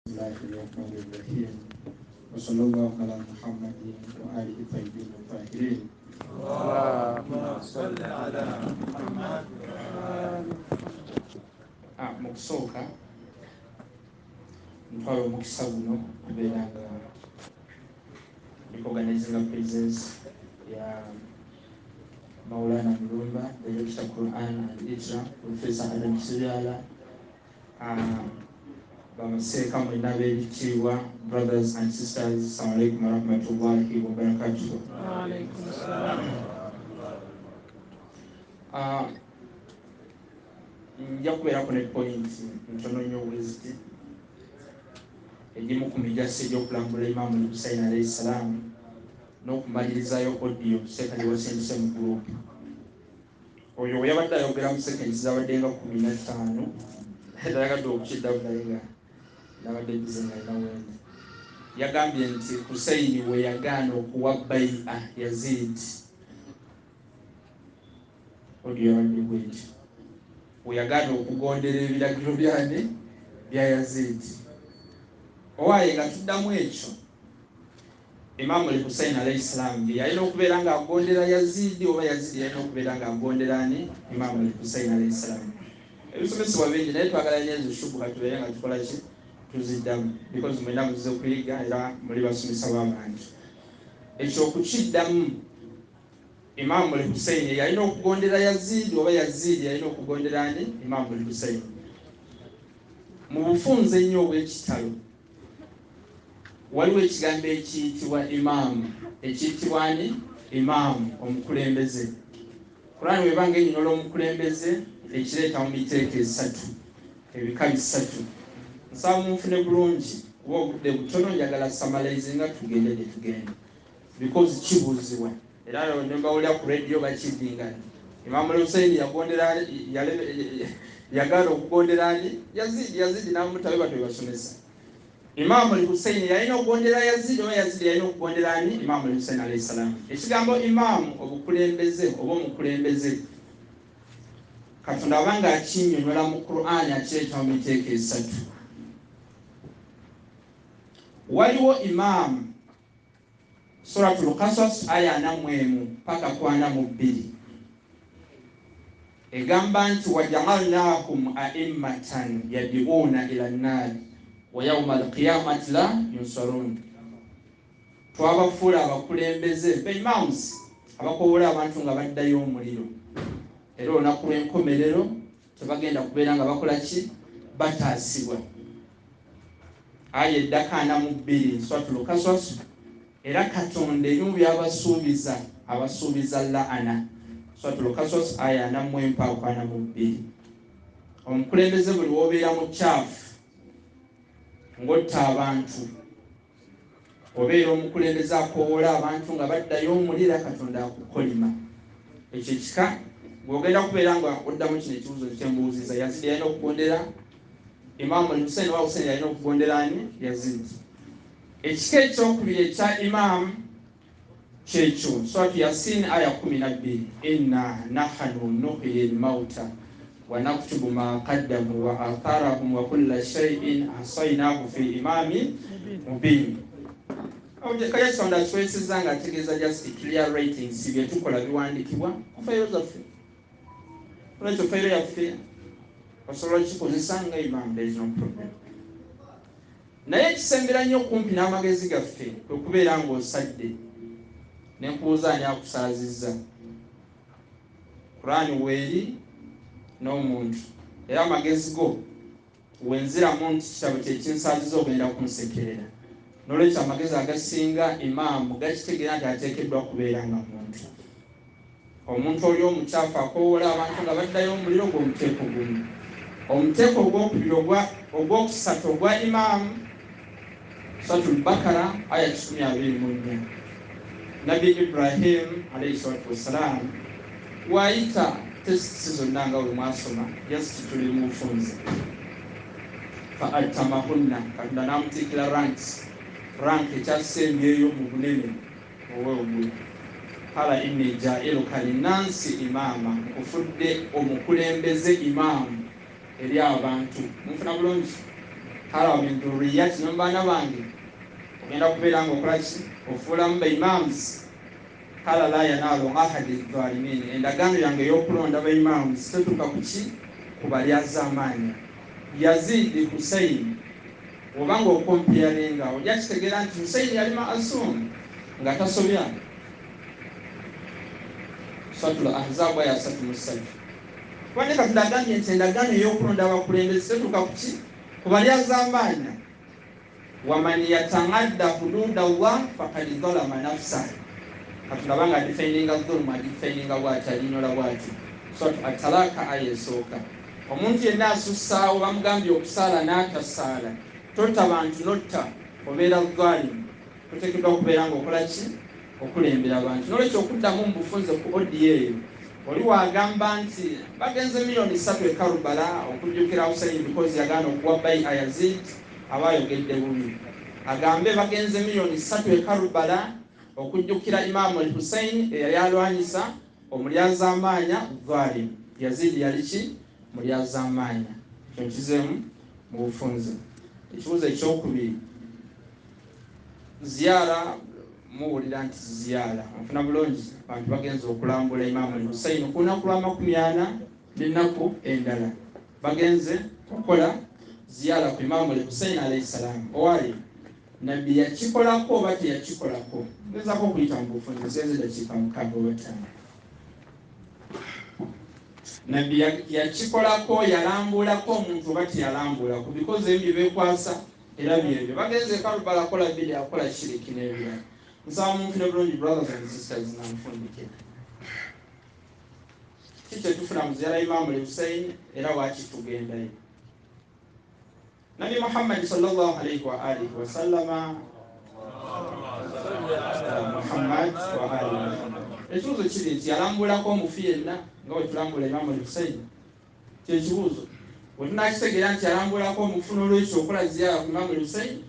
الله الرحمن الرحيم وصلى الله على محمد وآله الطيبين الطاهرين. اللهم صل على محمد. Mu kusooka ntwala omukisa guno kubeera nga organizing presence ya Maulana Mulumba, the Lecture Quran and Islam, Professor Adam Siriala, bamuseeka mwena b'ebitiibwa, brothers and sisters, assalamu alaikum warahmatullahi wabarakatuh. Alaikum assalam. Nja kubeerako ne point ntono nnyo weziti egimu ku migaso egy'okulambula Imaamu I.Hussain alayhi salaam n'okumalirizayo audio sekali wasindise mu group. Oyo we yabadde ayogera mu seconds zabadde nga 15 eragadde okukiddabulayo nga nabadde bizenga inawenda. Yagambye nti Hussain we yagaana okuwa bai'a Yazd. Audio yabadde bwetyo. We yagaana okugondera ebiragiro byane bya Yazd. Owaye nga tuddamu ekyo, Imaamu I.Hussain alayhi salaam yalina okubeera nga agondera Yazd oba Yazd yalina okubeera nga agondera ani? Imaamu I.Hussain alayhi salaam. Ebisomesebwa bingi naye twagala nnyo ezo shubuka tubeere nga tukola ki? Tuziddamu, because mwena muzize okuyiga era muli basomesa b'abantu. Ekyo okukiddamu, Imaamu I.Hussain yalina okugondera Yazd oba Yazd yalina okugondera ani? Imaamu I.Hussain. Mu bufunze ennyo obw'ekitalo waliwo ekigambo ekiyitibwa imaamu, ekiyitibwa ani? Imaamu, omukulembeze. Kurani webanga ennyonnyola omukulembeze ekireeta mu miteeko esatu, ebika bisatu. Nsaba munfune bulungi kuba obudde butono, njagala summarize nga tugende gye tugenda, because kibuuzibwa era ne mbawulira ku radio bakiddingana. Imaamu I.Hussain yagaana okugondera ani? Yazd n'amutabe batwe basomesa. Imaamu I.Hussain yalina okugondera Yazd oba Yazd yalina okugondera ani? Imaamu I.Hussain alayhi salaam. Ekigambo imaamu obukulembeze oba omukulembeze, Katonda abanga akinnyonnyola mu Qur'ani akireeta mu miteeko esatu. Waliwo imaamu, Suratul Qasas aya 41 paka 42, egamba nti waja'alnahum a'immatan yad'una ila an-nar wa yawma al-qiyamati la yunsarun. Twabafuula abakulembeze imams abakowola abantu nga baddayo omuliro, era olunaku lw'enkomerero tebagenda kubeera nga bakola ki? Bataasibwa. Aya eddaka 42 Suratul Qasas. Era Katonda ebimu byabasuubiza, abasuubiza la'ana. Suratul Qasas aya 41. Omukulembeze buli wobeera mu kyafu ng'otta abantu, obeera omukulembeze akoowola abantu nga baddayo omulira, Katonda akukolima. Ekyo kika bw'ogenda kubeera nga oddamu kino ekibuuzo kyembuuziza, Yazd yalina okugondera Imaamu I.Hussain oba Hussain yalina okugondera ani? Yazd. Ekika ekyokubiri ekya imaamu kyekyo Suratu Yasin aya 12, inna nahnu nuhyi al-mauta wa naktubu ma qaddamu wa atharahum wa kulla shay'in ahsaynahu fi imamin mubin. Kaya Katonda kiweesezza nga ategeeza just clear ratings bye tukola biwandiikibwa ku fayiro zaffe. Olwekyo fayiro yaffe osobola kikozesa nga imaamu, there is no problem. Naye ekisembera nnyo kumpi n'amagezi gaffe kwe kubeera ng'osadde ne nkubuuza ani akusaazizza. Kurani weeri n'omuntu, era amagezi go wenziramu nti kitabo kyekinsaaziza ogenda kunsekerera. N'olwekyo amagezi agasinga imaamu gakitegeera nti ateekeddwa kubeera nga muntu. Omuntu oli omukyafu akoowola abantu nga baddayo omuliro gw'omuteeko gumu. Omuteeko ogwokubiri ogwokusatu ogwa imaamu, Suratul Bakara aya 24. Nabi Ibrahim alayhi salatu wassalaam waayita tesiti zonna nga bwe mwasoma, just tuli mu bufunze. Fa altamahunna, Katonda n'amutiikira rank ekyasembyeyo mu bunene obw'obugulu. Qala inni jaa'iluka linnansi imaama, nkufudde omukulembeze imaamu eri abantu. Mufuna bulungi? kala min dhurriyyati n'baana bange ogenda kubeera ng'okola ki ofuulamu ba imams kala la yanaalu ahadi dhalimin endagaano yange ey'okulonda ba imams tetuuka ku ki ku balyaza amaanyi Yazd Hussain obanga okompiyarenga ojja kitegeera nti Hussain yali maasum nga tasobya Suratul Ahzab aya 33 kubanga Katonda agambye nti endagaano ey'okulonda abakulembeze tetuuka ku ki ku balyaza amaanyi waman yataŋadda hududa Allah faqad zalama nafsa Katonda banga adifendinga dhuluma adifendinga bw'ati alinyola bw'ati Suratul At-Talaka aya esooka omuntu yenna asussaawo bamugambye okusaala n'atasaala totta bantu notta obeera dhalimu toteekeddwa okubeera ng'okola ki okulembera abantu n'olwekyo okuddamu mu bufunze ku odiyo eyo oli wagamba nti bagenze miliyoni 3 e Karbala okujjukira Hussain because yagaana okuwa bai Yazd aba ayogedde bubi agambe bagenze miliyoni 3 e Karbala okujjukira Imam I.Hussain eyali alwanyisa omulyaza amaanya dhalimu Yazid yali ki mulyaza amaanya kyonkizemu mu bufunze ekibuuzo ekyokubiri ziyara muwulira nti ziyara nfuna bulungi abantu bagenza okulambula Imam I.Hussain ku lunaku lwa 40 n'ennaku endala bagenze okukola ziyara ku Imam I.Hussain alayhi salaam owali nabbi yakikolako oba teyakikolako ngezaako okuyita mu bufunze zeze dakiika 6 oba 5 nabbi yakikolako yalambulako omuntu oba teyalambulako because ebyo bekwasa era byebyo bagenze Karbala akola bidi akola shiriki n'ebirala nsaba mumfune bulungi brothers and sisters namufundikira kikyetufuna muziyara Imam Hussain era wakitugendayo Nabi Muhammad sallallahu alayhi wa alihi wa sallama Muhammad wa alihi ekibuuzo kiri nti yalambulako omufu yenna nga wetulambula Imam Hussain kyekibuuzo wetunakitegeera nti yalambulako omufu n'olwekyo okola ziyara ku Imam Hussain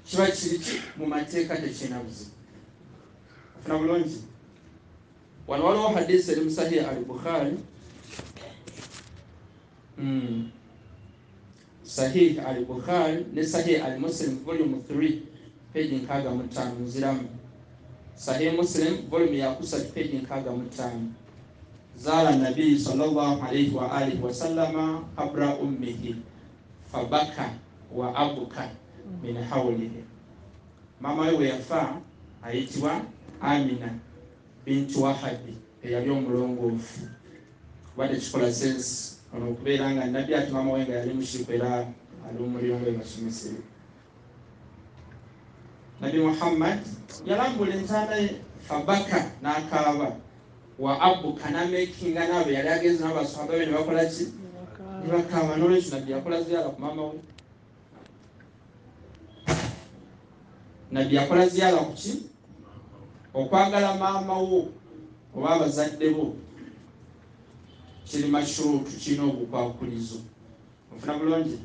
kiba kiriki mu mateeka tekirina buzibu funa bulungi wano waliwo hadisi eri mu Sahih al-Bukhari Sahih al-Bukhari ne Sahih al-Muslim volume 3 page 65 nziramu Sahih Muslim volume ya 3 page 65 zara nabii sallallahu alayhi wa alihi wa sallama qabra ummihi fabaka wa abuka min hawlihi mama we yafa ayitibwa Amina bintu Wahabi eyali omulongoofu kubadde kikola sense ono okubeera nga nabbi ati mama we nga yali mushiriku era ali omuliro nga ebasomesere Nabi Muhammad yalambula entaana ye fabaka n'akaaba wa abuka n'amekinga n'abo yali agenze n'abasahaba be ne bakola ki ne bakaaba n'olwekyo nabbi yakola ziyara ku mama we nabbi yakola ziyara ku ki okwagala maama wo oba abazadde bo kiri mashurutu kirina obukwakulizo ofuna bulungi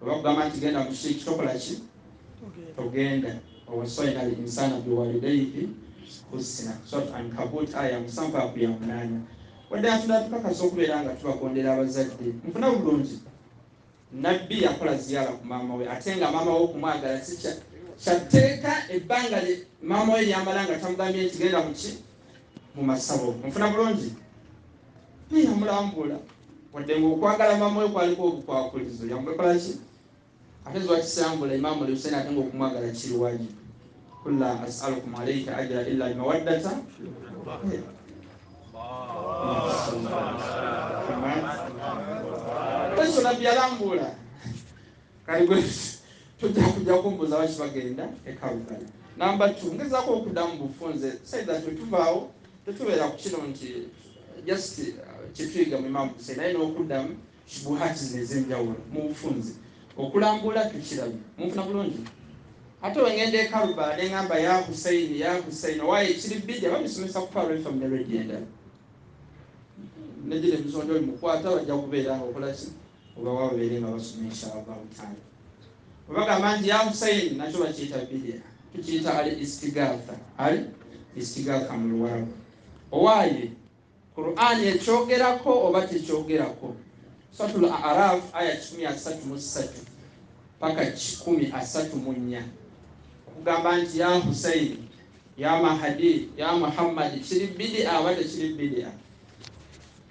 oba kugamba nti genda mu kiki tokola ki togenda owasaina al insana biwalidayhi husna Surat Ankabut aya 7:8 wadde atunda tukakasa okubeera nga tubagondera abazadde mufuna bulungi nabbi yakola ziyara ku maama we ate nga maama we okumwagala si kyateeka ebbanga maama we lyambala nga tamugambye nti genda mu ki mu masabo mufuna bulungi yamulambula wadde ng'okwagala maama we kwaliko obukwakulizo yamukola ki ate zwakisambula Imam Hussain ate ng'okumwagala kiri wajibu kulla as'alukum alayka ajra illa al-mawaddata Yesu nabbi yalambula kali gwe tujja kumbuza bakibagenda e Karbala namba 2 ngezaako okuddamu bufunze saida tetuvaawo tetubeera ku kino nti just kitwiga mu Imam Hussain naye n'okuddamu kibuhati ez'enjawulo mu bufunze okulambula tukirabye mufuna bulungi ate wengenda e Karbala n'engamba ya Hussain waaye ekiri bidya babisomesa ku Power FM ne radio endala negire emisonda oli mukwata bajja kubeera nga okola ki oba wababeere nga basomesha abawutani bagamba nti ya Hussain nakyo bakiyita bidya tukiyita al-istighatha mu Luwarabu owaaye Qur'an ekyogerako oba tekyogerako Suratul A'raf aya 133 paka 134 okugamba nti ya Hussain ya Mahdi ya Muhammad kiri bid'a wala kiri bid'a.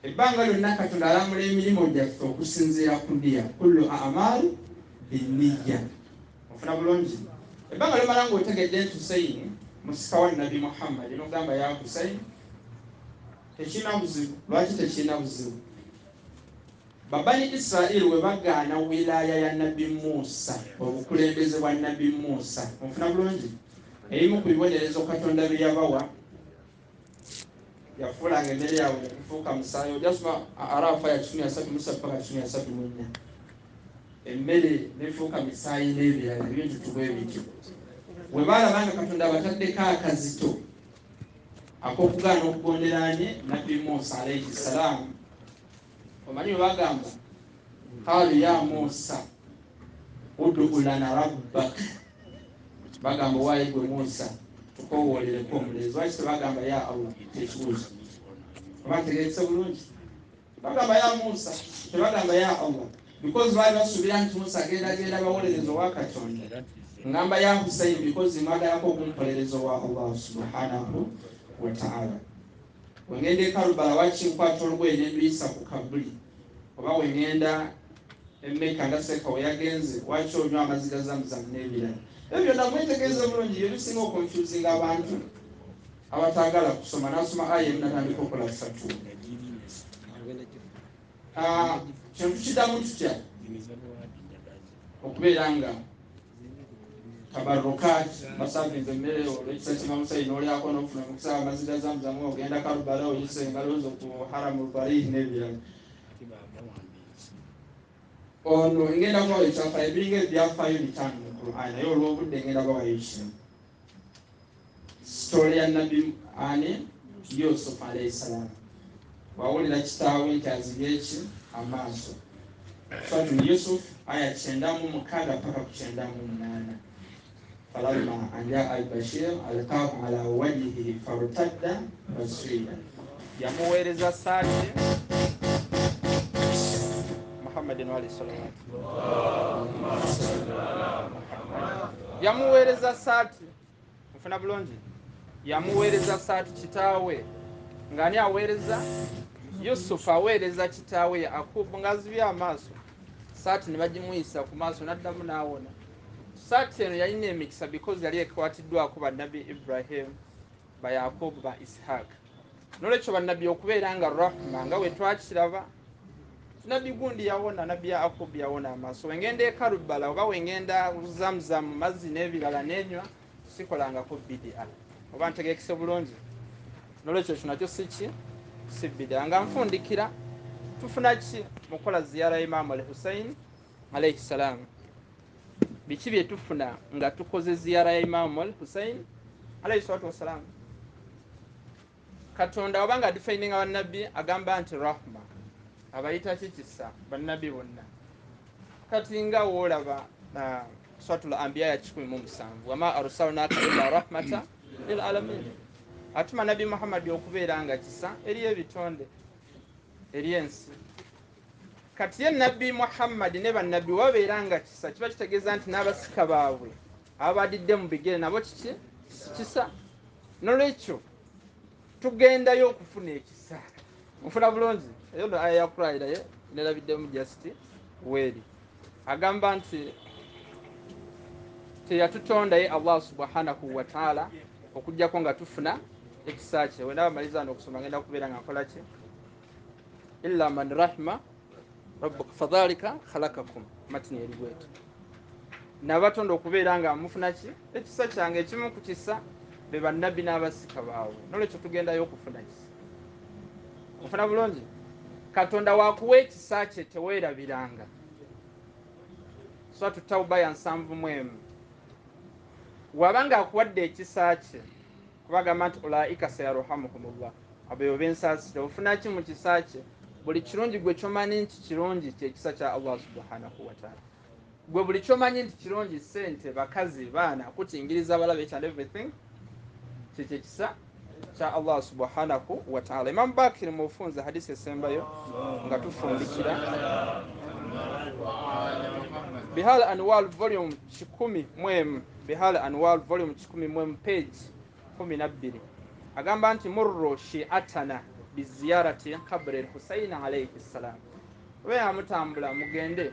Ebbanga lyonna Katonda alamula emirimu gyaffe okusinziira ku nniya, kullu a'malu binniya. Ofuna bulungi ebbanga lyomala ng'otegedde nti Hussain musika wa Nabi Muhammad n'ogamba ya Hussain, tekirina buzibu. Lwaki tekirina buzibu? Babani Israel we bagaana wilaya ya Nabi Musa, obukulembeze bwa Nabi Musa. Ofuna bulungi ebimu ku bibonerezo Katonda bye yabawa, yafuulanga emmere yaabwe okufuuka musaayi. Ojasoma Arafa ya 13 paka 34 emmere nefuuka misaayi n'ebirala bintu tubwe bityo. Bwe baalabanga Katonda abataddeko akazito ak'okugaana okugonderaanye Nabi Musa alayhi salaamu, omanyi bwe bagamba qaalu ya Musa ud'u lana rabbaka, bagamba waayi gwe Musa tukowoolereko omulezi. Lwaki tebagamba ya Allah? Tekibuuzo oba ntegeerekese bulungi. Bagamba ya Musa tebagamba ya Allah because baali basuubira nti Musa agenda bawolereza owa Katonda. Ngamba ya Hussain because mwagalako okumpolereza owa Allah subhanahu wa ta'ala. Wengenda e Karbala wakinkwata olugoye nenduyisa ku kabuli, oba wengenda Mecca nga Seka we yagenze waki onywa amazzi ga Zamzam n'ebirala. Ebyo namwetegeeza bulungi bye bisinga okonfusinga abantu abataagala kusoma. Nasoma aya natandika okola fatu. Kintu kiddamu tutya okubeera nga tabarukat basavinze emmere olw'ekisa Imam Hussain n'olyako n'ofuna omukisa amazzi ga Zamzam, ogenda Karbala oyise engalo zo ku haramul barih n'ebirala. Ono ngenda kubawa ekyafaayo ebiringa ebyafaayo bitaano mu Qur'an, naye olw'obudde ngenda bawayo kimu. Sitole ya Nabi Yusuf alayhi salaam, wawulira kitaawe nti azibye eki amaaso. Suratu Yusuf aya 96 paka ku 98. Falamma an jaa al-bashir alqaahu ala wajhihi fartadda basira. Yamuweereza saati Muhammadin wa sallallahu yamuweereza saati. Mufuna bulungi yamuweereza saati kitaawe. Ngani aweereza? Yusuf aweereza kitaawe Yakubu ng'azibye amaaso. Saati ne bagimuyisa ku maaso n'addamu n'awona. Saati eno yalina emikisa because yali ekwatiddwako bannabi Ibrahim, ba Yakubu, ba Ishaq. N'olwekyo bannabi okubeera nga rahma nga we twakiraba. Nabi gundi yawona, Nabi Yakubu yawona amaaso. Wengenda e Karbala oba wengenda Zamzam mazzi n'ebirala n'enywa, sikolangako bid'a. Oba ntegeekese bulungi. N'olwekyo kino nakyo si bid'a. Nga nfundikira tufuna ki mu kukola ziyara ya Imam I.Hussain alayhi salaam? Biki bye tufuna nga tukoze ziyara ya Imam I.Hussain alayhi salatu wassalaam? Katonda obanga defininga bannabi agamba nti rahma, abayita kikisa bannabi bonna. Kati nga woolaba Suratul Anbiya ya 17, wama arsalnaka illa rahmatan lil alamin. Atuma Nabi Muhammad okubeera nga kisa eri ebitonde, eri ensi. Kati ye Nabi Muhammad ne bannabi wabeera nga kisa, kiba kitegeeza nti n'abasika baabwe abadidde mu bigere nabo kiki kisa. N'olwekyo tugendayo okufuna ekisa. Mufuna bulungi eyo aya ya kurayira ye nerabiddemu just weeri agamba nti teyatutonda ye Allah subhanahu wa ta'ala okujjako nga tufuna ekisa kye. Wenda bamaliza n'okusoma ngenda kubeera nga nkola ki illa man rahima rabbuka fadhalika khalakakum matini erigwete. Nabatonda okubeera nga mufuna ki ekisa kyange. Ekimu ku kisa be bannabi n'abasika baabwe. N'olwekyo tugendayo okufuna kisa. Mufuna bulungi Katonda wakuwa ekisa kye teweerabiranga. Suratu Tawba ya 71. Wabanga akuwadde ekisa kye kubagamba nti ulaika sayarhamuhumullah, abo bensaasire ofuna ki mu kisa kye? Buli kirungi gwe kyomanyi nti kirungi kyekisa kya Allah subhanahu wa ta'ala. Gwe buli kyomanyi nti kirungi sente, bakazi, baana, kutingiriza abalabe, each and everything kyekisa kya Allah subhanahu wa ta'ala. Imam Bakir mu bufunze hadisi esembayo nga tufundikira Bihal Anwar volume 10 Bihal Anwar volume 10 page 12 agamba nti murru shi'atana biziyarati qabri al-Hussain alayhi salam. We amutambula mugende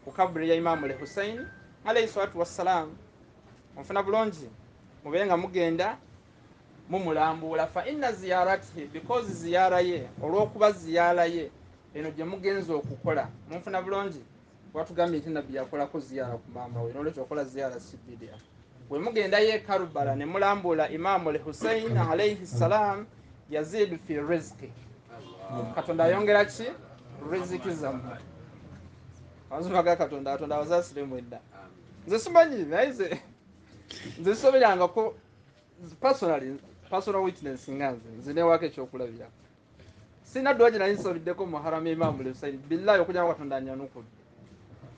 ku kabri ya Imam al-Hussain alayhi salatu wassalam. Mufuna bulungi mubenga mugenda mumulambula fa inna ziyaratihi, because ziyara ye olwokuba ziyara ye eno gye mugenza okukola. Mufuna bulungi watugambye nti nabbi yakolako ziyara ku maama we, nolwekyo okola ziyara si bidia. Bwe mugenda ye Karbala ne mulambula Imam al-Hussain alayhi salam, Yazd fi rizqi, Katonda ayongera ki riziki zammwe. Azumaga Katonda atonda abazaasire mwedda. Nze simanyi naye nze soberangako personal witness nga nze newako ekyokulabirako. Sina dwaje nali nsobiddeko mu haramu Imam al-Hussain billahi okujja Katonda annyanukudde.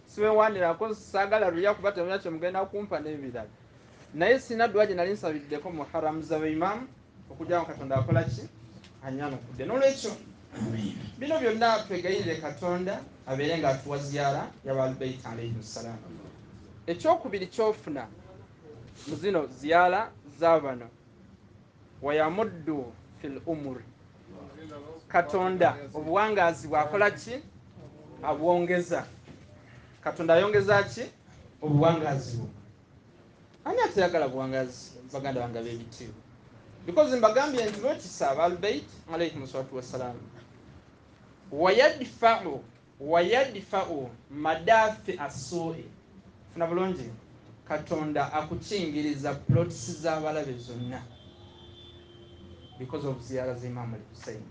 Siwe wanirako saagala luya kuba temanya kye mugenda kumpa n'ebirala. Naye sina dwaje nali nsabiddeko mu haramu z'Abaimam okujja Katonda akola ki annyanukudde. N'olwekyo bino byonna twegayirire Katonda abeere ng'atuwa ziyara y'Ahlul Bayt alayhi salam. Ekyokubiri kyofuna mu zino ziyara z'abano wayamuddu fil umuri, Katonda obuwangazi bwakola ki abwongeza. Katonda ayongeza ki obuwangazi bwo. Ani atayagala buwangazi baganda bange b'ebitiibwa? Because mbagambye nti lwekisa Ahlul Bayt alayhi salatu wassalam wayadfa'u madafi as-su'i. Funa bulungi, Katonda akukingiriza plots z'abalabe zonna because of ziyara za Imam al-Hussain.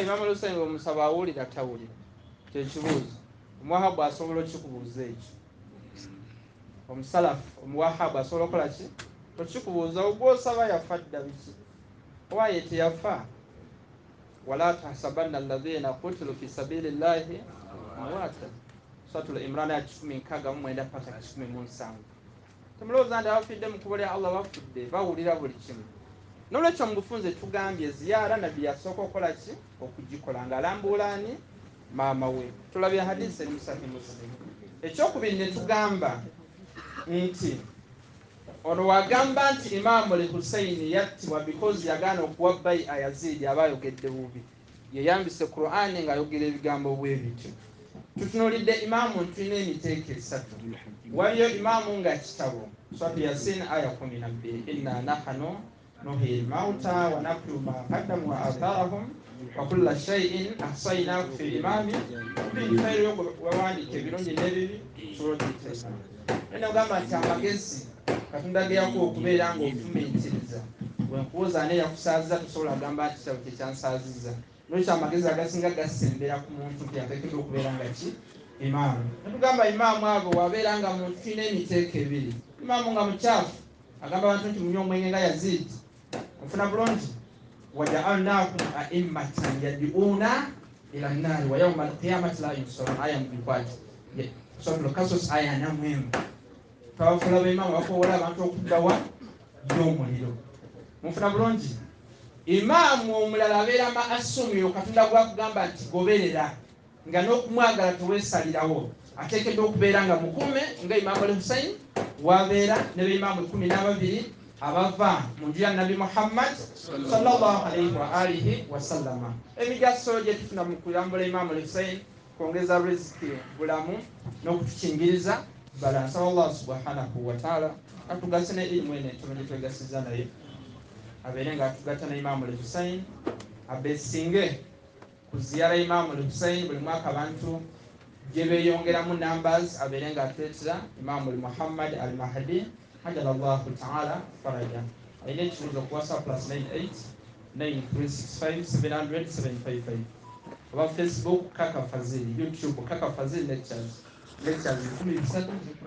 Imam al-Hussain omusaba awulira tawulira kyekibuuzo. Omuwahabu asobola okikubuuza ekyo. Omusalafu omuwahabu asobola okukola ki okikubuuza ogwosaba yafa dda biki owaye teyafa. Wala tahsabanna alladhina qutilu fi sabilillahi amwata. Suratul Imran ya 19 paka 17. Temulowooza nti abafidde mu kkubo lya Allah bafudde, bawulira buli kimu. N'olwekyo mu bufunze tugambye ziyara nabbi yasooka okukola ki okugikola ng'alambuula ani maama we. Tulabye hadisi eri mu Sahih Muslim. Ekyokubiri ne tugamba nti ono wagamba nti Imam al-Hussain yattibwa because yagaana okuwa bai'a Yazid aba ayogedde bubi, yeyambise Qur'ani ng'ayogera ebigambo bwe bityo. Tutunuulidde Imaamu tulina emiteeko esatu. Waliyo Imaamu nga kitabo Suratu Yasin aya 12, inna nahnu nuhyi al-mauta wa naktubu ma qaddamu wa atharahum wa kulla shay'in ahsaynahu fi imamin mubin. Wawandiika ebirungi n'ebibi tulogiteeka. Eno gamba nti amagezi Katonda ge yakuwa okubeera ng'ofumiitiriza. Bwe nkubuuza ani yakusaaziza tosobola agamba nti kitabo kyekyansaazizza. N'olwekyo amagezi agasinga gasembera ku muntu nti yateekeddwa okubeera nga ki imaamu. Netugamba imaamu abo wabeera nga muntu tulina emiteeko ebiri. Imaamu nga mukyafu agamba abantu nti munywa omwenge nga Yazid. Ofuna bulungi waja'alnakum a'immatan yad'una ila an-nar wa yawma al-qiyamati la yunsarun. Aya mu bikwati Suratul Qasas aya 4. Twabafula b'imaamu bakowola abantu okuddawa y'omuliro. Mufuna bulungi. Imaamu omulala abeera maasumi, Katonda gwakugamba nti goberera, nga n'okumwagala teweesalirawo. Ateekeddwa okubeera nga mukume nga Imaamu al-Hussain wabeera ne b'imaamu 12 abava mu njira Nabi Muhammad sallallahu alayhi wa alihi wa sallama. Emigaso gye tufuna mu kulambula Imaamu al-Hussain kwongeza riziki, bulamu n'okutukingiriza bala. Nsaba Allah subhanahu wa ta'ala atugase ne ilmu ene tumenye twegasiza naye abeere nga atugatta ne Imaamu al-Hussain, abeesinge ku ziyara Imaamu al-Hussain buli mwaka abantu gye beeyongeramu numbers, abeere nga atuleetera Imaamu Muhammad al-Mahdi ajalallahu ta'ala faraja. Alina ekibuuzo ku WhatsApp +98 9365 700 755 oba Facebook Kaka Faziri, YouTube Kaka Faziri Lectures 13